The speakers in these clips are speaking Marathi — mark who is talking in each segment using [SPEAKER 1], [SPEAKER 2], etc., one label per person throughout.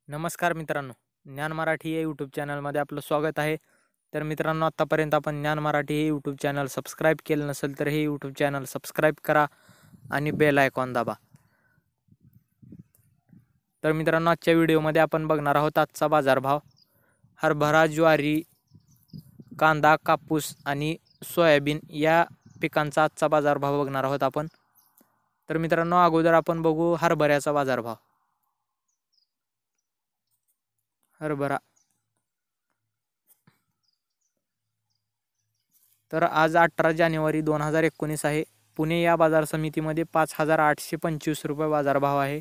[SPEAKER 1] नमस्कार मित्रांनो, ज्ञान मराठी या यूट्यूब चॅनलमध्ये आपलं स्वागत आहे. तर मित्रांनो, आत्तापर्यंत आपण ज्ञान मराठी हे यूट्यूब चॅनल सबस्क्राईब केलं नसेल तर हे यूट्यूब चॅनल सबस्क्राईब करा आणि बेल आयकॉन दाबा. तर मित्रांनो, आजच्या व्हिडिओमध्ये आपण बघणार आहोत आजचा बाजारभाव. हरभरा, ज्वारी, कांदा, कापूस आणि सोयाबीन या पिकांचा आजचा बाजारभाव बघणार आहोत आपण. तर मित्रांनो, अगोदर आपण बघू हरभऱ्याचा बाजारभाव. हरभरा तर आज 18 जानेवारी 2019 आहे. पुणे या बाजार समितीमध्ये 5,825 रुपये बाजारभाव आहे.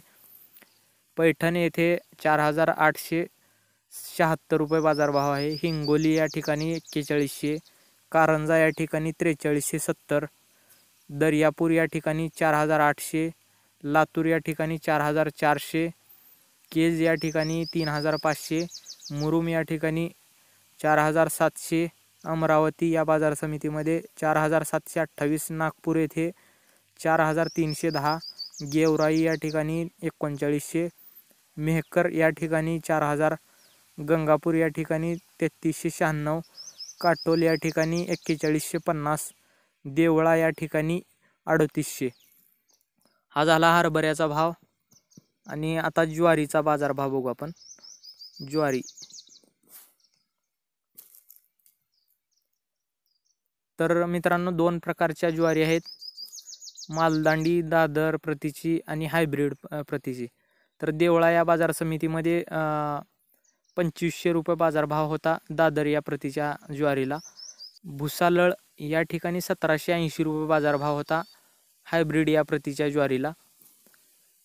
[SPEAKER 1] पैठण येथे 4,876 रुपये बाजारभाव आहे. हिंगोली या ठिकाणी 4100, कारंजा या ठिकाणी 4370, दर्यापूर या ठिकाणी 4,800, लातूर या ठिकाणी 4,400, केज या ठिकाणी 3,500, मुरुम या ठिकाणी 4,700, अमरावती या बाजार समितीमध्ये 4,728, नागपूर येथे 4,310, गेवराई या ठिकाणी 3900, मेहकर या ठिकाणी 4,000, गंगापूर या ठिकाणी 3396, काटोल या ठिकाणी 4150, देवळा या ठिकाणी 3800. हा झाला हरभऱ्याचा भाव. आणि आता ज्वारीचा बाजारभाव बघू आपण. ज्वारी तर मित्रांनो, दोन प्रकारच्या ज्वारी आहेत, मालदांडी दादर प्रतीची आणि हायब्रिड प्रतीची. तर देवळा या बाजार समितीमध्ये 2500 रुपये बाजारभाव होता दादर या प्रतीच्या ज्वारीला. भुसालळ या ठिकाणी 1780 रुपये बाजारभाव होता हायब्रिड या प्रतीच्या ज्वारीला.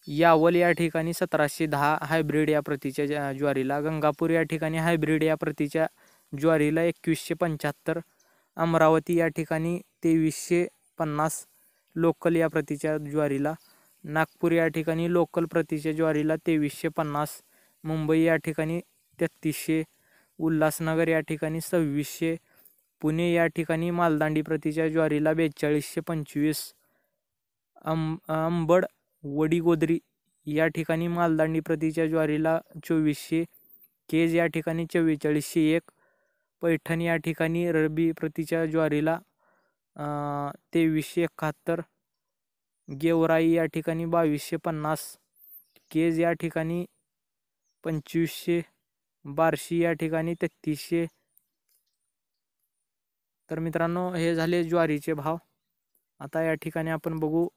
[SPEAKER 1] यावल या ठिकाणी 1710 हायब्रिड या प्रतीच्या ज्वारीला. गंगापूर या ठिकाणी हायब्रिड या प्रतीच्या ज्वारीला 2175, अमरावती या ठिकाणी 2350 लोकल या प्रतीच्या ज्वारीला. नागपूर या ठिकाणी लोकल प्रतीच्या ज्वारीला 2350, मुंबई या ठिकाणी 3300, उल्हासनगर या ठिकाणी 2600, पुणे या ठिकाणी मालदांडी प्रतीच्या ज्वारीला 4225, अंबड वडीगोद्री या ठिकाणी मालदांडी प्रतीच्या ज्वारीला 2400, केज या ठिकाणी 4401, पैठण या ठिकाणी रबी प्रतीच्या ज्वारीला 2371, गेवराई या ठिकाणी 2250, केज या ठिकाणी 2500, बार्शी या ठिकाणी 3300. तर मित्रांनो, हे झाले ज्वारीचे भाव. आता या ठिकाणी आपण बघू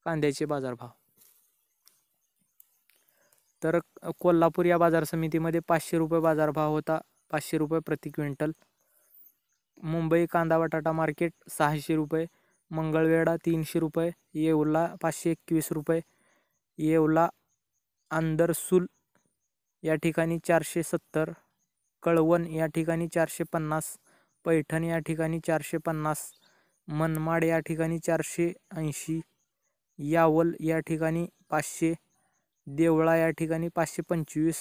[SPEAKER 1] कांद्याचे बाजारभाव. तर कोल्हापूर या बाजार समितीमध्ये 500 रुपये बाजारभाव होता, 500 रुपये प्रति क्विंटल. मुंबई कांदा बटाटा मार्केट 600 रुपये, मंगळवेढा 300 रुपये, येवला 521 रुपये, येवला आंदरसूल या ठिकाणी 470, कळवण या ठिकाणी 450, पैठण या ठिकाणी 450, मनमाड या ठिकाणी 480, यावल या ठिकाणी 500, देवळा या ठिकाणी 525,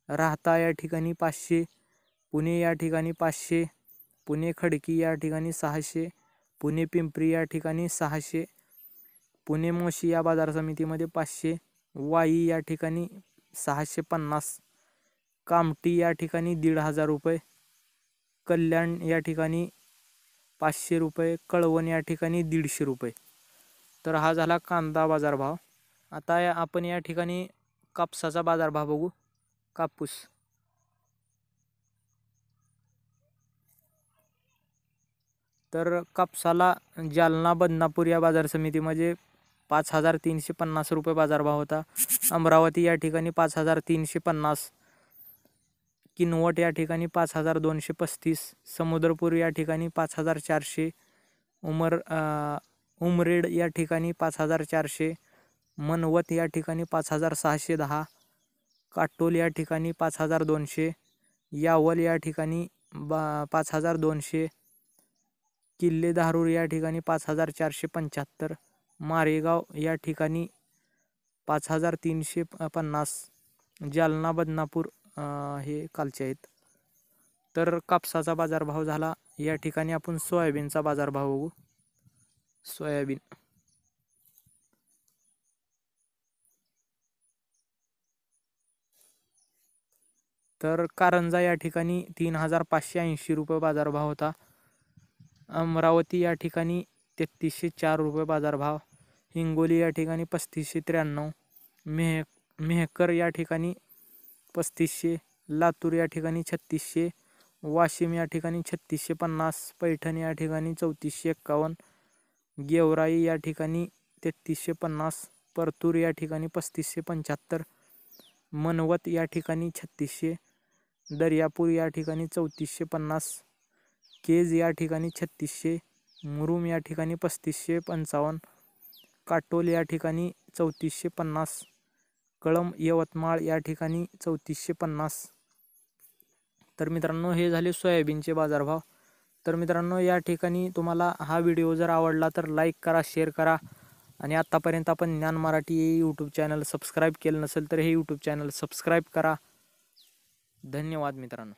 [SPEAKER 1] राहता या ठिकाणी 500, पुणे या ठिकाणी 500, पुणे खडकी या ठिकाणी 600, पुणे पिंपरी या ठिकाणी 600, पुणे मोशी या बाजार समितीमध्ये 500, वाई या ठिकाणी 650, कामठी या ठिकाणी 1500 रुपये, कल्याण या ठिकाणी 500 रुपये, कळवण या ठिकाणी 150 रुपये. तर हा झाला कांदा बाजारभाव. आता आपण या ठिकाणी कापसाचा बाजारभाव बघू. कापूस तर कापसाला जालना बदनापूर या बाजार समितीमध्ये 5,350 रुपये बाजारभाव होता. अमरावती या ठिकाणी 5,350, किनवट या ठिकाणी 5,235, समुद्रपूर या ठिकाणी 5,400, उमरेड या ठिकाणी 5,400, मनवत या ठिकाणी 5,610, काटोल या ठिकाणी 5,200, यावल या ठिकाणी 5,200, किल्ले धारूर या ठिकाणी 5,475, मारेगाव या ठिकाणी 5,350, जालना बदनापूर हे कालचे आहेत. तर कापसाचा बाजारभाव झाला. या ठिकाणी आपण सोयाबीनचा बाजारभाव बघू. सोयाबीन तर कारंजा या ठिकाणी 3,580 रुपये बाजारभाव होता. अमरावती या ठिकाणी 3304 रुपये बाजारभाव. हिंगोली या ठिकाणी 3593. मेहकर या ठिकाणी 3500. लातूर या ठिकाणी 3600. वाशिम या ठिकाणी 3650. पैठण या ठिकाणी 3451. गेवराई या ठिकाणी 3350. परतूर या ठिकाणी 3575. मनवत या ठिकाणी 3600. दर्यापूर या ठिकाणी 3450. केज या ठिकाणी 3600. मुरुम या ठिकाणी 3555. काटोल या ठिकाणी 3450. कळंब यवतमाळ या ठिकाणी 3450. तर मित्रांनो, हे झाले सोयाबीनचे बाजारभाव. तर मित्रांनो, या ठिकाणी तुम्हाला हा व्हिडिओ जर आवडला तर लाईक करा, शेअर करा. आणि आत्तापर्यंत आपण ज्ञान मराठी हे यूट्यूब चॅनल सबस्क्राईब केलं नसेल तर हे यूट्यूब चॅनल सबस्क्राईब करा. धन्यवाद मित्रांनो.